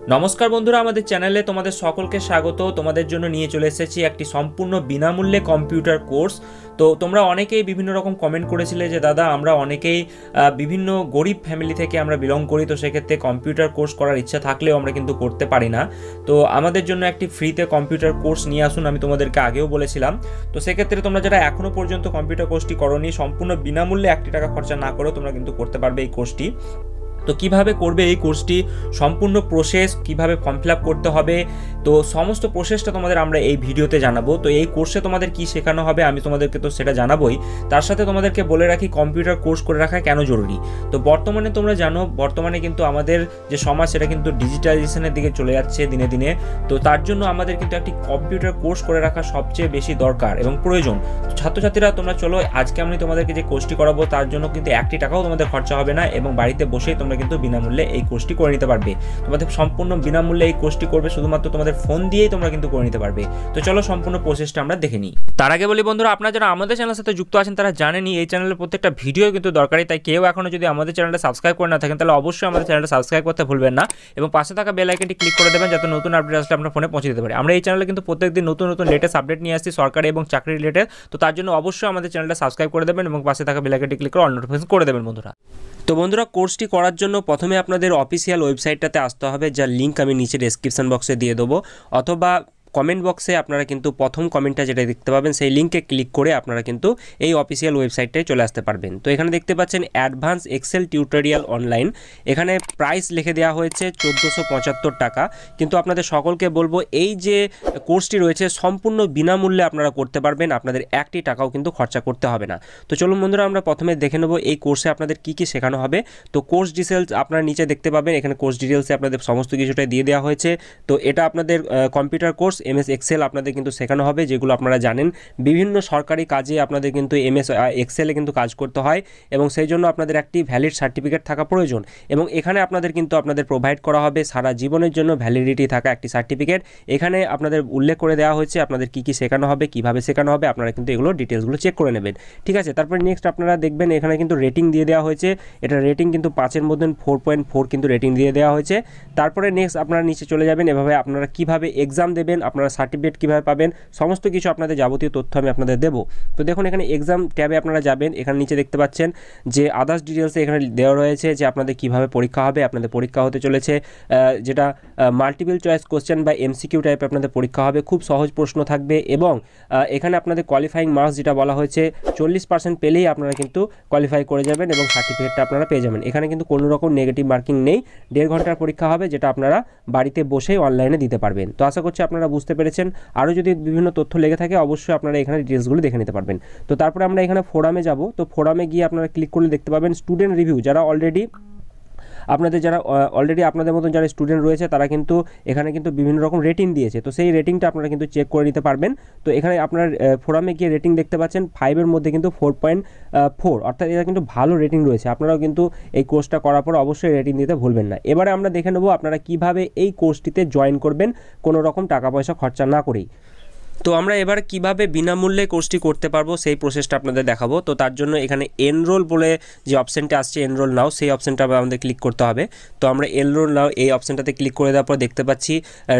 নমস্কার বন্ধুরা, আমাদের চ্যানেলে তোমাদের সকলকে স্বাগত। তোমাদের জন্য নিয়ে চলে এসেছি একটি সম্পূর্ণ বিনামূল্যে কম্পিউটার কোর্স। তো তোমরা অনেকেই বিভিন্ন রকম কমেন্ট করেছিলে যে দাদা আমরা অনেকেই বিভিন্ন গরিব ফ্যামিলি থেকে আমরা বিলং করি, তো সেক্ষেত্রে কম্পিউটার কোর্স করার ইচ্ছা থাকলেও আমরা কিন্তু করতে পারি না। তো আমাদের জন্য একটি ফ্রিতে কম্পিউটার কোর্স নিয়ে আসুন, আমি তোমাদেরকে আগেও বলেছিলাম। তো সেক্ষেত্রে তোমরা যারা এখনও পর্যন্ত কম্পিউটার কোর্সটি করোনি, সম্পূর্ণ বিনামূল্যে 1 টাকা খরচা না করেও তোমরা কিন্তু করতে পারবে এই কোর্সটি। তো কিভাবে করবে এই কোর্সটি, সম্পূর্ণ প্রসেস, কিভাবে ফর্ম ফিল আপ করতে হবে, তো সমস্ত প্রসেসটা তোমাদের আমরা এই ভিডিওতে জানাবো। তো এই কোর্সে তোমাদের কি শেখানো হবে আমি তোমাদেরকে তো সেটা জানাবোই, তার সাথে তোমাদেরকে বলে রাখি কম্পিউটার কোর্স করে রাখা কেন জরুরি। তো বর্তমানে তোমরা জানো, বর্তমানে কিন্তু আমাদের যে সমাজ সেটা কিন্তু ডিজিটালাইজেশনের দিকে চলে যাচ্ছে দিনে দিনে। তো তার জন্য আমাদের কিন্তু একটি কম্পিউটার কোর্স করে রাখা সবচেয়ে বেশি দরকার এবং প্রয়োজন। তো ছাত্রছাত্রীরা তোমরা চলো, আজকে আমি তোমাদেরকে যে কোর্সটি করাবো তার জন্য কিন্তু 1 টাকাও তোমাদের খরচা হবে না এবং বাড়িতে বসেই তোমরা কিন্তু বিনামূল্যে এই কোর্সটি করে নিতে পারবে। তোমাদের সম্পূর্ণ বিনামূল্যে এই কোর্সটি করবে শুধুমাত্র তোমাদের ফোন দিয়েই তোমরা কিন্তু করে নিতে পারবে। তো চলো সম্পূর্ণ প্রসেসটা আমরা দেখে নিই। তার আগে বলি বন্ধুরা, আপনারা যারা আমাদের চ্যানেলের সাথে যুক্ত আছেন তারা জানেনই এই চ্যানেলের প্রত্যেকটা ভিডিও কিন্তু দরকারি। তাই কেউ এখনো যদি আমাদের চ্যানেলটা সাবস্ক্রাইব করে না থাকেন তাহলে অবশ্যই আমাদের চ্যানেলটা সাবস্ক্রাইব করতে ভুলবেন না এবং পাশে থাকা বেল আইকনটি ক্লিক করে দেবেন যাতে নতুন আপডেট আসলে আপনার ফোনে পৌঁছে দিতে পারে। আমরা এই চ্যানেলে কিন্তু প্রত্যেকদিন নতুন নতুন লেটেস্ট আপডেট নিয়ে আসছি সরকারি এবং চাকরি রিলেটেড। তো তার জন্য অবশ্যই আমাদের চ্যানেলটা সাবস্ক্রাইব করে দেবেন এবং পাশে থাকা বেল আইকনটি ক্লিক করে অল নোটিফিকেশন করে দেবেন বন্ধুরা। তো বন্ধুরা, কোর্সটি করার জন্য প্রথমে আপনাদের অফিসিয়াল ওয়েবসাইটটাতে আসতে হবে, যার লিঙ্ক আমি নিচে ডেসক্রিপশন বক্সে দিয়ে দেবো, অথবা কমেন্ট বক্সে আপনারা কিন্তু প্রথম কমেন্টটা যেটা দেখতে পাবেন সেই লিঙ্কে ক্লিক করে আপনারা কিন্তু এই অফিসিয়াল ওয়েবসাইটটায় চলে আসতে পারবেন। তো এখানে দেখতে পাচ্ছেন অ্যাডভান্স এক্সেল টিউটোরিয়াল অনলাইন, এখানে প্রাইস লিখে দেওয়া হয়েছে 1475 টাকা। কিন্তু আপনাদের সকলকে বলবো এই যে কোর্সটি রয়েছে সম্পূর্ণ বিনামূল্যে আপনারা করতে পারবেন, আপনাদের 1 টাকাও কিন্তু খরচা করতে হবে না। তো চলুন বন্ধুরা, আমরা প্রথমে দেখে নেব এই কোর্সে আপনাদের কী কী শেখানো হবে। তো কোর্স ডিটেলস আপনারা নিচে দেখতে পাবেন, এখানে কোর্স ডিটেলসে আপনাদের সমস্ত কিছুটাই দিয়ে দেওয়া হয়েছে। তো এটা আপনাদের কম্পিউটার কোর্স MS এক্সেল আপনাদের কিন্তু শেখানো হবে, যেগুলো আপনারা জানেন বিভিন্ন সরকারি কাজে আপনাদের কিন্তু MS এক্সেলে কিন্তু কাজ করতে হয় এবং সেই জন্য আপনাদের একটি ভ্যালিড সার্টিফিকেট থাকা প্রয়োজন এবং এখানে আপনাদের কিন্তু আপনাদের প্রোভাইড করা হবে সারা জীবনের জন্য ভ্যালিডিটি থাকা একটি সার্টিফিকেট। এখানে আপনাদের উল্লেখ করে দেওয়া হয়েছে আপনাদের কী কী শেখানো হবে, কীভাবে শেখানো হবে, আপনারা কিন্তু এগুলো ডিটেলসগুলো চেক করে নেবেন। ঠিক আছে, তারপরে নেক্সট আপনারা দেখবেন এখানে কিন্তু রেটিং দিয়ে দেওয়া হয়েছে, এটা রেটিং কিন্তু 5-এর মধ্যে 4.4 কিন্তু রেটিং দিয়ে দেওয়া হয়েছে। তারপরে নেক্সট আপনারা নিচে চলে যাবেন, এভাবে আপনারা কীভাবে এক্সাম দেবেন, আপনারা সার্টিফিকেট কীভাবে পাবেন, সমস্ত কিছু আপনাদের যাবতীয় তথ্য আমি আপনাদের দেবো। তো দেখুন এখানে এক্সাম ট্যাবে আপনারা যাবেন, এখানে নিচে দেখতে পাচ্ছেন যে আদার্স ডিটেলসে এখানে দেওয়া রয়েছে যে আপনাদের কীভাবে পরীক্ষা হবে। আপনাদের পরীক্ষা হতে চলেছে যেটা মাল্টিপল চয়েস কোশ্চেন বা MCQ টাইপে আপনাদের পরীক্ষা হবে, খুব সহজ প্রশ্ন থাকবে এবং এখানে আপনাদের কোয়ালিফাইং মার্কস যেটা বলা হয়েছে 40% পেলেই আপনারা কিন্তু কোয়ালিফাই করে যাবেন এবং সার্টিফিকেটটা আপনারা পেয়ে যাবেন। এখানে কিন্তু কোনো রকম নেগেটিভ মার্কিং নেই, 1.5 ঘন্টার পরীক্ষা হবে যেটা আপনারা বাড়িতে বসেই অনলাইনে দিতে পারবেন। তো আশা করছি আপনারা বুঝতে পেরেছেন। আরও যদি বিভিন্ন তথ্য লেগে থাকে অবশ্যই আপনারা এখানে ডিটেলসগুলো দেখে নিতে পারবেন। তো তারপরে আমরা এখানে ফোরামে যাব, তো ফোরামে গিয়ে আপনারা ক্লিক করলে দেখতে পাবেন স্টুডেন্ট রিভিউ, যারা অলরেডি আপনাদের মতন যারা স্টুডেন্ট রয়েছে তারা কিন্তু এখানে কিন্তু বিভিন্ন রকম রেটিং দিয়েছে, তো সেই রেটিংটা আপনারা কিন্তু চেক করে নিতে পারবেন। তো এখানে আপনার ফোরামে গিয়ে রেটিং দেখতে পাচ্ছেন 5-এর মধ্যে কিন্তু 4.4, অর্থাৎ এটা কিন্তু ভালো রেটিং রয়েছে। আপনারাও কিন্তু এই কোর্সটা করার পর অবশ্যই রেটিং দিতে ভুলবেন না। এবারে আমরা দেখে নেব আপনারা কিভাবে এই কোর্সটিতে জয়েন করবেন কোনো রকম টাকা পয়সা খরচা না করেই। তো আমরা এবার কিভাবে বিনামূল্যে কোর্সটি করতে পারবো সেই প্রসেসটা আপনাদের দেখাবো। তো তার জন্য এখানে এনরোল বলে যে অপশানটা আসছে, এনরোল নাও, সেই অপশানটা আমাদের ক্লিক করতে হবে। তো আমরা এনরোল নাও এই অপশানটাতে ক্লিক করে দেওয়ার পর দেখতে পাচ্ছি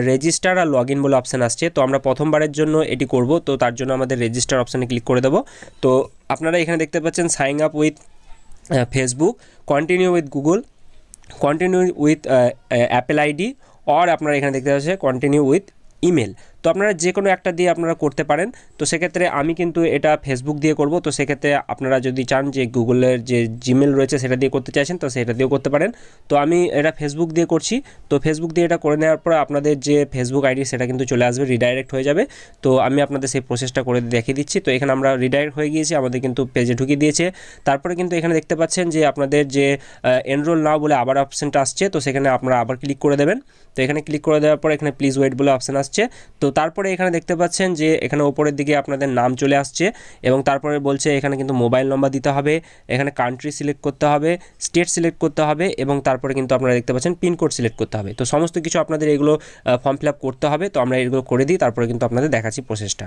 রেজিস্টার আর লগ ইন বলে অপশান আসছে। তো আমরা প্রথমবারের জন্য এটি করব, তো তার জন্য আমাদের রেজিস্টার অপশানে ক্লিক করে দেবো। তো আপনারা এখানে দেখতে পাচ্ছেন sign up with Facebook, continue with Google, continue with Apple ID, আর আপনারা এখানে দেখতে পাচ্ছেন কন্টিনিউ উইথ ইমেল। তো আপনারা যে কোনো একটা দিয়ে আপনারা করতে পারেন। তো সেক্ষেত্রে আমি কিন্তু এটা ফেসবুক দিয়ে করব। তো সেক্ষেত্রে আপনারা যদি চান যে গুগলের যে জিমেল রয়েছে সেটা দিয়ে করতে চাইছেন তো সেটা দিয়েও করতে পারেন। তো আমি এটা ফেসবুক দিয়ে করছি। তো ফেসবুক দিয়ে এটা করে নেওয়ার পর আপনাদের যে ফেসবুক আইডি সেটা কিন্তু চলে আসবে, রিডাইরেক্ট হয়ে যাবে। তো আমি আপনাদের সেই প্রসেসটা করে দেখিয়ে দিচ্ছি। তো এখানে আমরা রিডাইরেক্ট হয়ে গিয়েছি, আমাদের কিন্তু পেজে ঢুকিয়ে দিয়েছে। তারপরে কিন্তু এখানে দেখতে পাচ্ছেন যে আপনাদের যে এনরোল নাও বলে আবার অপশানটা আসছে, তো সেখানে আপনারা আবার ক্লিক করে দেবেন। তো এখানে ক্লিক করে দেওয়ার পর এখানে প্লিজ ওয়েট বলে অপশান আসছে। তো তারপরে এখানে দেখতে পাচ্ছেন যে এখানে ওপরের দিকে আপনাদের নাম চলে আসছে এবং তারপরে বলছে এখানে কিন্তু মোবাইল নম্বর দিতে হবে, এখানে কান্ট্রি সিলেক্ট করতে হবে, স্টেট সিলেক্ট করতে হবে এবং তারপরে কিন্তু আপনারা দেখতে পাচ্ছেন পিনকোড সিলেক্ট করতে হবে। তো সমস্ত কিছু আপনাদের এগুলো ফর্ম ফিল আপ করতে হবে। তো আমরা এগুলো করে দিই, তারপরে কিন্তু আপনাদের দেখাচ্ছি প্রসেসটা।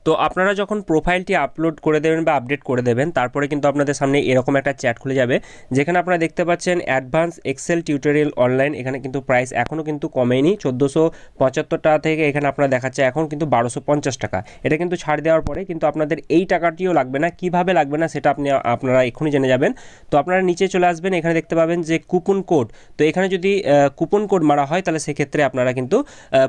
তো আপনারা যখন প্রোফাইলটি আপলোড করে দেবেন বা আপডেট করে দেবেন, তারপরে কিন্তু আপনাদের সামনে এরকম একটা চ্যাট খুলে যাবে, যেখানে আপনারা দেখতে পাচ্ছেন অ্যাডভান্স এক্সেল টিউটোরিয়াল অনলাইন। এখানে কিন্তু প্রাইস এখনও কিন্তু কমেনি, 1475 টাকা থেকে এখানে আপনারা দেখাচ্ছে এখন কিন্তু 1250 টাকা। এটা কিন্তু ছাড় দেওয়ার পরে কিন্তু আপনাদের এই টাকাটিও লাগবে না। কিভাবে লাগবে না সেটা আপনারা এক্ষুনি জেনে যাবেন। তো আপনারা নিচে চলে আসবেন, এখানে দেখতে পাবেন যে কুপন কোড। তো এখানে যদি কুপন কোড মারা হয় তাহলে সেক্ষেত্রে আপনারা কিন্তু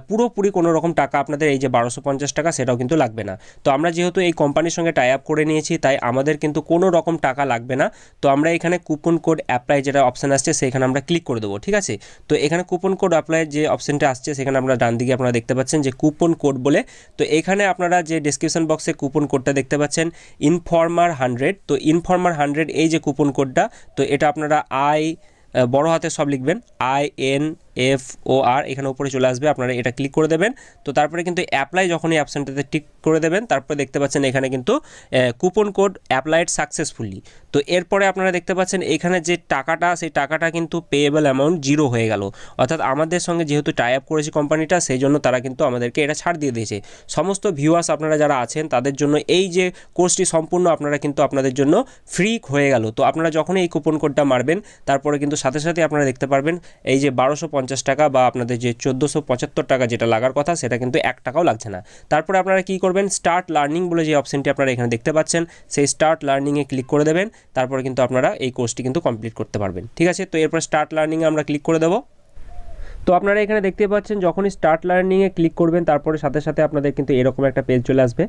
পুরোপুরি কোনো রকম টাকা আপনাদের এই যে 1250 টাকা সেটাও কিন্তু লাগবে না। তো আমরা যেহেতু এই কোম্পানির সঙ্গে টাই আপ করে নিয়েছি, তাই আমাদের কিন্তু কোনো রকম টাকা লাগবে না। তো আমরা এখানে কুপন কোড অ্যাপ্লাই যেটা অপশান আসছে সেখানে আমরা ক্লিক করে দেবো, ঠিক আছে। তো এখানে কুপন কোড অ্যাপ্লাই যে অপশানটা আসছে সেখানে আমরা ডান দিকে আপনারা দেখতে পাচ্ছেন যে কুপন কোড বলে। তো এখানে আপনারা যে ডেসক্রিপশন বক্সে কুপন কোডটা দেখতে পাচ্ছেন ইনফর্মার 100, তো ইনফর্মার 100 এই যে কুপন কোডটা, তো এটা আপনারা বড় হাতে সব লিখবেন INFOR, এখানে উপরে চলে আসবে, আপনারা এটা ক্লিক করে দেবেন। তো তারপরে কিন্তু অ্যাপ্লাই যখন এই অপশানটাতে টিক করে দেবেন, তারপরে দেখতে পাচ্ছেন এখানে কিন্তু কুপন কোড অ্যাপ্লাইড সাকসেসফুলি। তো এরপরে আপনারা দেখতে পাচ্ছেন এখানে যে টাকাটা, সেই টাকাটা কিন্তু পেয়েবল অ্যামাউন্ট 0 হয়ে গেল। অর্থাৎ আমাদের সঙ্গে যেহেতু টাই আপ করেছে কোম্পানিটা, সেই জন্য তারা কিন্তু আমাদেরকে এটা ছাড় দিয়ে দিয়েছে। সমস্ত ভিউয়ার্স আপনারা যারা আছেন তাদের জন্য এই যে কোর্সটি সম্পূর্ণ আপনারা কিন্তু আপনাদের জন্য ফ্রি হয়ে গেল। তো আপনারা যখন এই কুপন কোডটা মারবেন, তারপরে কিন্তু সাথে সাথে আপনারা দেখতে পারবেন এই যে 1250 টাকা বা আপনাদের যে 1475 টাকা যেটা লাগার কথা, সেটা কিন্তু 1 টাকাও লাগছে না। তারপরে আপনারা কি করবেন, স্টার্ট লার্নিং বলে যে অপশনটি আপনারা এখানে দেখতে পাচ্ছেন, সেই স্টার্ট লার্নিংয়ে ক্লিক করে দেবেন। তারপরে কিন্তু আপনারা এই কোর্সটি কিন্তু কমপ্লিট করতে পারবেন, ঠিক আছে। তো এরপর স্টার্ট লার্নিংয়ে আমরা ক্লিক করে দেবো। তো আপনারা এখানে দেখতে পাচ্ছেন যখনই স্টার্ট লার্নিংয়ে ক্লিক করবেন, তারপরে সাথে সাথে আপনাদের কিন্তু এরকম একটা পেজ চলে আসবে,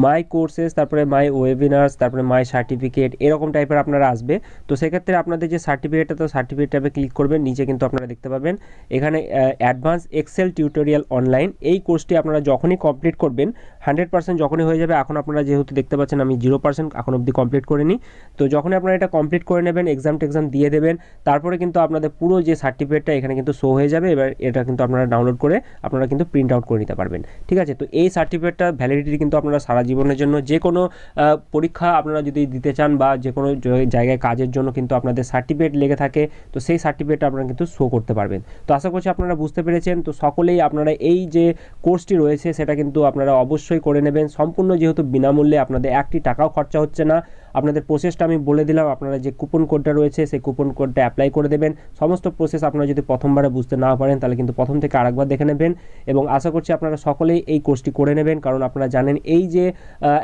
মাই কোর্সেস, তারপরে মাই ওয়েবিনার্স, তারপরে মাই সার্টিফিকেট, এরকম টাইপের আপনারা আসবে। তো সেক্ষেত্রে আপনাদের যে সার্টিফিকেটটা, তো সার্টিফিকেট ট্যাবে ক্লিক করবেন। নিচে কিন্তু আপনারা দেখতে পাবেন এখানে অ্যাডভান্স এক্সেল টিউটোরিয়াল অনলাইন, এই কোর্সটি আপনারা যখনই কমপ্লিট করবেন, 100% যখনই হয়ে যাবে। এখন আপনারা যেহেতু দেখতে পাচ্ছেন আমি 0% এখন অবধি কমপ্লিট করিনি। তো যখনই আপনারা এটা কমপ্লিট করে নেবেন, এক্সাম দিয়ে দেবেন, তারপরে কিন্তু আপনাদের পুরো যে সার্টিফিকেটটা এখানে কিন্তু শো হয়ে যাবে। এবার এটা কিন্তু আপনারা ডাউনলোড করে আপনারা কিন্তু প্রিন্ট আউট করে নিতে পারবেন, ঠিক আছে। তো এই সার্টিফিকেটটা ভ্যালিডিটি কিন্তু আপনারা সারা জীবনের জন্য, যে কোনো পরীক্ষা আপনারা যদি দিতে চান বা যে কোনো জায়গায় কাজের জন্য কিন্তু আপনাদের সার্টিফিকেট লেগে থাকে, তো সেই সার্টিফিকেটটা আপনারা কিন্তু শো করতে পারবেন। তো আশা করছি আপনারা বুঝতে পেরেছেন। তো সকলেই আপনারা এই যে কোর্সটি রয়েছে সেটা কিন্তু আপনারা অবশ্যই করে নেবেন, সম্পূর্ণ যেহেতু বিনামূল্যে, আপনাদের একটি টাকাও খরচা হচ্ছে না। আপনাদের প্রসেসটা আমি বলে দিলাম, আপনারা যে কুপন কোডটা রয়েছে সেই কুপন কোডটা অ্যাপ্লাই করে দেবেন। সমস্ত প্রসেস আপনারা যদি প্রথমবারে বুঝতে না পারেন তাহলে কিন্তু প্রথম থেকে আরেকবার দেখে নেবেন, এবং আশা করছি আপনারা সকলেই এই কোর্সটি করে নেবেন। কারণ আপনারা জানেন এই যে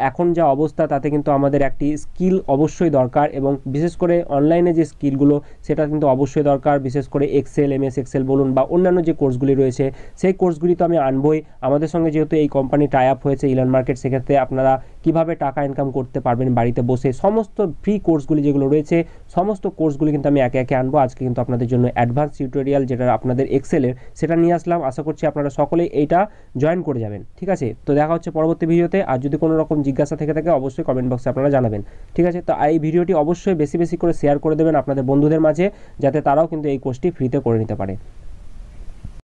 এখন যা অবস্থা, তাতে কিন্তু আমাদের একটি স্কিল অবশ্যই দরকার, এবং বিশেষ করে অনলাইনে যে স্কিলগুলো সেটা কিন্তু অবশ্যই দরকার। বিশেষ করে এক্সেল, MS এক্সেল বলুন বা অন্যান্য যে কোর্সগুলি রয়েছে, সেই কোর্সগুলি তো আমি আনবই। আমাদের সঙ্গে যেহেতু এই কোম্পানি টাই আপ হয়েছে ইলন মার্কেট, সেক্ষেত্রে আপনারা কীভাবে টাকা ইনকাম করতে পারবেন বাড়িতে বসে, সমস্ত ফ্রি কোর্সগুলি যেগুলো রয়েছে, সমস্ত কোর্সগুলি কিন্তু আমি একে একে আনবো। আজকে কিন্তু আপনাদের জন্য অ্যাডভান্স টিউটোরিয়াল যেটা আপনাদের এক্সেলের, সেটা নিয়ে আসলাম। আশা করছি আপনারা সকলেই এইটা জয়েন করে যাবেন, ঠিক আছে। তো দেখা হচ্ছে পরবর্তী ভিডিওতে। আর যদি কোনো রকম জিজ্ঞাসা থেকে থাকে অবশ্যই কমেন্ট বক্সে আপনারা জানাবেন, ঠিক আছে। তো এই ভিডিওটি অবশ্যই বেশি বেশি করে শেয়ার করে দেবেন আপনাদের বন্ধুদের মাঝে, যাতে তারাও কিন্তু এই কোর্সটি ফ্রিতে করে নিতে পারে।